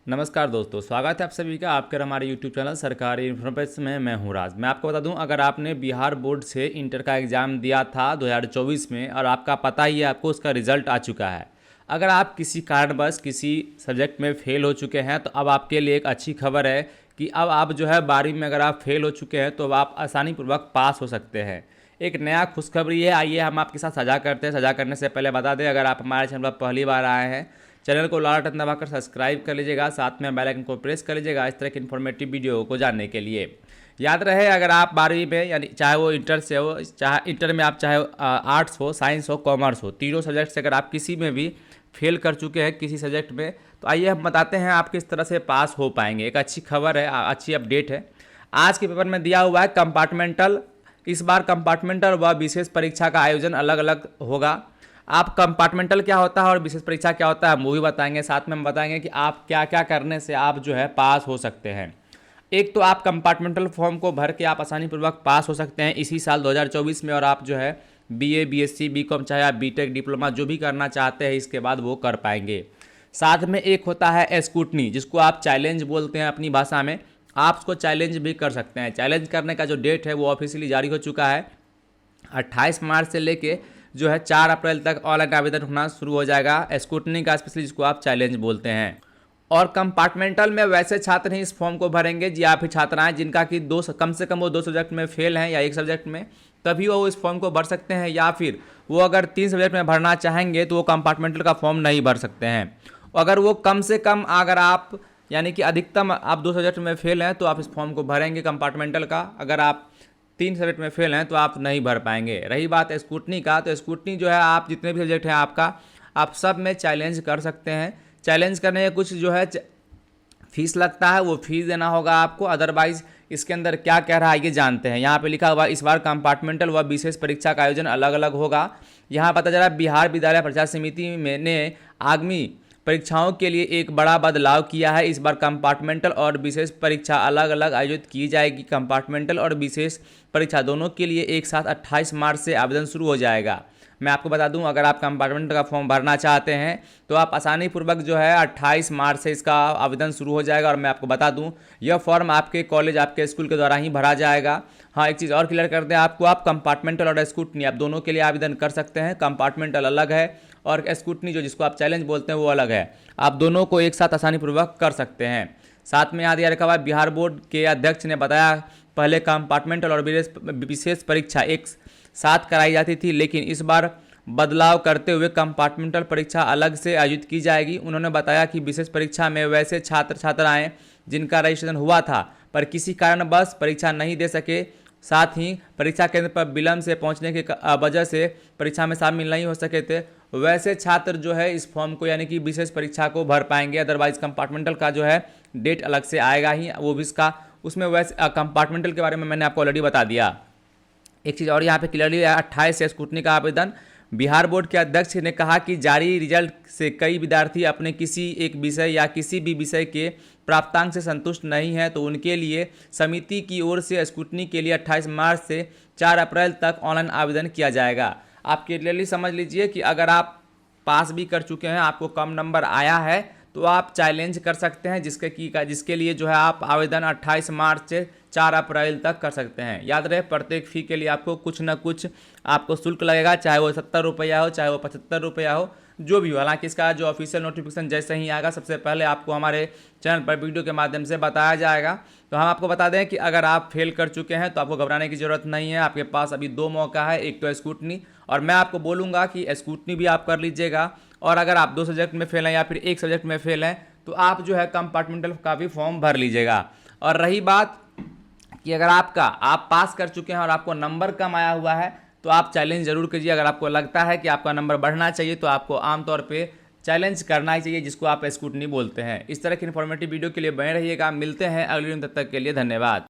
नमस्कार दोस्तों, स्वागत है आप सभी का आपके हमारे यूट्यूब चैनल सरकारी इन्फॉर्मेशन में। मैं हूं राज। मैं आपको बता दूं, अगर आपने बिहार बोर्ड से इंटर का एग्ज़ाम दिया था 2024 में और आपका पता ही है, आपको उसका रिजल्ट आ चुका है। अगर आप किसी कारणवश किसी सब्जेक्ट में फ़ेल हो चुके हैं तो अब आपके लिए एक अच्छी खबर है कि अब आप जो है 12वीं में अगर आप फेल हो चुके हैं तो अब आप आसानीपूर्वक पास हो सकते हैं। एक नया खुशखबरी है, आइए हम आपके साथ साझा करते हैं। साझा करने से पहले बता दें, अगर आप हमारे चैनल पर पहली बार आए हैं, चैनल को लाल बटन दबाकर सब्सक्राइब कर लीजिएगा, साथ में बेल आइकन को प्रेस कर लीजिएगा इस तरह की इन्फॉर्मेटिव वीडियो को जानने के लिए। याद रहे, अगर आप 12वीं में यानी चाहे वो इंटर से हो, चाहे इंटर में आप चाहे आर्ट्स हो, साइंस हो, कॉमर्स हो, तीनों सब्जेक्ट से अगर आप किसी में भी फेल कर चुके हैं किसी सब्जेक्ट में, तो आइए हम बताते हैं आप किस तरह से पास हो पाएंगे। एक अच्छी खबर है, अच्छी अपडेट है। आज के पेपर में दिया हुआ है कंपार्टमेंटल। इस बार कंपार्टमेंटल व विशेष परीक्षा का आयोजन अलग अलग होगा। आप कंपार्टमेंटल क्या होता है और विशेष परीक्षा क्या होता है हम वो भी बताएंगे, साथ में हम बताएंगे कि आप क्या क्या करने से आप जो है पास हो सकते हैं। एक तो आप कंपार्टमेंटल फॉर्म को भर के आप आसानीपूर्वक पास हो सकते हैं इसी साल 2024 में, और आप जो है बीए, बीएससी, बीकॉम, चाहे आप बीटेक, डिप्लोमा जो भी करना चाहते हैं इसके बाद वो कर पाएंगे। साथ में एक होता है स्क्रूटनी, जिसको आप चैलेंज बोलते हैं अपनी भाषा में। आप उसको चैलेंज भी कर सकते हैं। चैलेंज करने का जो डेट है वो ऑफिशियली जारी हो चुका है। 28 मार्च से लेके जो है 4 अप्रैल तक ऑनलाइन आवेदन होना शुरू हो जाएगा स्क्रूटनी का, स्पेशली जिसको आप चैलेंज बोलते हैं। और कंपार्टमेंटल में वैसे छात्र ही इस फॉर्म को भरेंगे या फिर छात्राएं जिनका कि कम से कम वो 2 सब्जेक्ट में फेल हैं या एक सब्जेक्ट में, तभी वो इस फॉर्म को भर सकते हैं। या फिर वो अगर 3 सब्जेक्ट में भरना चाहेंगे तो वो कंपार्टमेंटल का फॉर्म नहीं भर सकते हैं। अगर वो कम से कम, अगर आप यानी कि अधिकतम आप 2 सब्जेक्ट में फेल हैं तो आप इस फॉर्म को भरेंगे कंपार्टमेंटल का। अगर आप 3 सब्जेक्ट में फेल हैं तो आप नहीं भर पाएंगे। रही बात स्क्रूटनी का, तो स्क्रूटनी जो है आप जितने भी सब्जेक्ट हैं आपका, आप सब में चैलेंज कर सकते हैं। चैलेंज करने में कुछ जो है फीस लगता है, वो फीस देना होगा आपको। अदरवाइज इसके अंदर क्या कह रहा है ये जानते हैं। यहाँ पे लिखा हुआ इस बार कंपार्टमेंटल व विशेष परीक्षा का आयोजन अलग अलग होगा। यहाँ पता चला बिहार विद्यालय परीक्षा समिति ने आगामी परीक्षाओं के लिए एक बड़ा बदलाव किया है। इस बार कंपार्टमेंटल और विशेष परीक्षा अलग अलग आयोजित की जाएगी। कंपार्टमेंटल और विशेष परीक्षा दोनों के लिए एक साथ 28 मार्च से आवेदन शुरू हो जाएगा। मैं आपको बता दूं, अगर आप कंपार्टमेंटल का फॉर्म भरना चाहते हैं तो आप आसानीपूर्वक जो है 28 मार्च से इसका आवेदन शुरू हो जाएगा। और मैं आपको बता दूं, यह फॉर्म आपके कॉलेज, आपके स्कूल के द्वारा ही भरा जाएगा। हाँ, एक चीज़ और क्लियर कर दें आपको, आप कंपार्टमेंटल और स्क्रूटनी आप दोनों के लिए आवेदन कर सकते हैं। कंपार्टमेंटल अलग है और स्क्रूटनी जो जिसको आप चैलेंज बोलते हैं वो अलग है। आप दोनों को एक साथ आसानीपूर्वक कर सकते हैं। साथ में याद रखा हुआ, बिहार बोर्ड के अध्यक्ष ने बताया पहले कंपार्टमेंटल और विशेष परीक्षा एक साथ कराई जाती थी, लेकिन इस बार बदलाव करते हुए कंपार्टमेंटल परीक्षा अलग से आयोजित की जाएगी। उन्होंने बताया कि विशेष परीक्षा में वैसे छात्र छात्राएं जिनका रजिस्ट्रेशन हुआ था पर किसी कारणवश परीक्षा नहीं दे सके, साथ ही परीक्षा केंद्र पर विलंब से पहुंचने की वजह से परीक्षा में शामिल नहीं हो सके थे, वैसे छात्र जो है इस फॉर्म को यानी कि विशेष परीक्षा को भर पाएंगे। अदरवाइज कंपार्टमेंटल का जो है डेट अलग से आएगा ही, वो भी इसका उसमें वैसे कंपार्टमेंटल के बारे में मैंने आपको ऑलरेडी बता दिया। एक चीज़ और यहाँ पे क्लियरली 28 से स्क्रूटनी का आवेदन। बिहार बोर्ड के अध्यक्ष ने कहा कि जारी रिजल्ट से कई विद्यार्थी अपने किसी एक विषय या किसी भी विषय के प्राप्तांक से संतुष्ट नहीं हैं, तो उनके लिए समिति की ओर से स्क्रूटनी के लिए 28 मार्च से 4 अप्रैल तक ऑनलाइन आवेदन किया जाएगा। आप क्लियरली समझ लीजिए कि अगर आप पास भी कर चुके हैं, आपको कम नंबर आया है, तो आप चैलेंज कर सकते हैं, जिसके लिए जो है आप आवेदन 28 मार्च से 4 अप्रैल तक कर सकते हैं। याद रहे, प्रत्येक फ़ी के लिए आपको कुछ ना कुछ आपको शुल्क लगेगा, चाहे वो 70 रुपया हो, चाहे वो 75 रुपया हो, जो भी हो। हालांकि इसका जो ऑफिशियल नोटिफिकेशन जैसे ही आएगा सबसे पहले आपको हमारे चैनल पर वीडियो के माध्यम से बताया जाएगा। तो हम आपको बता दें कि अगर आप फेल कर चुके हैं तो आपको घबराने की ज़रूरत नहीं है। आपके पास अभी 2 मौका है, एक तो स्क्रूटनी, और मैं आपको बोलूँगा कि स्क्रूटनी भी आप कर लीजिएगा। और अगर आप 2 सब्जेक्ट में फेल हैं या फिर एक सब्जेक्ट में फेल हैं तो आप जो है कंपार्टमेंटल का भी फॉर्म भर लीजिएगा। और रही बात कि अगर आप पास कर चुके हैं और आपको नंबर कम आया हुआ है तो आप चैलेंज जरूर कीजिए। अगर आपको लगता है कि आपका नंबर बढ़ना चाहिए तो आपको आमतौर पे चैलेंज करना ही चाहिए, जिसको आप स्क्रूटनी बोलते हैं। इस तरह की इन्फॉर्मेटिव वीडियो के लिए बने रहिएगा। मिलते हैं अगले दिन, तब तक के लिए धन्यवाद।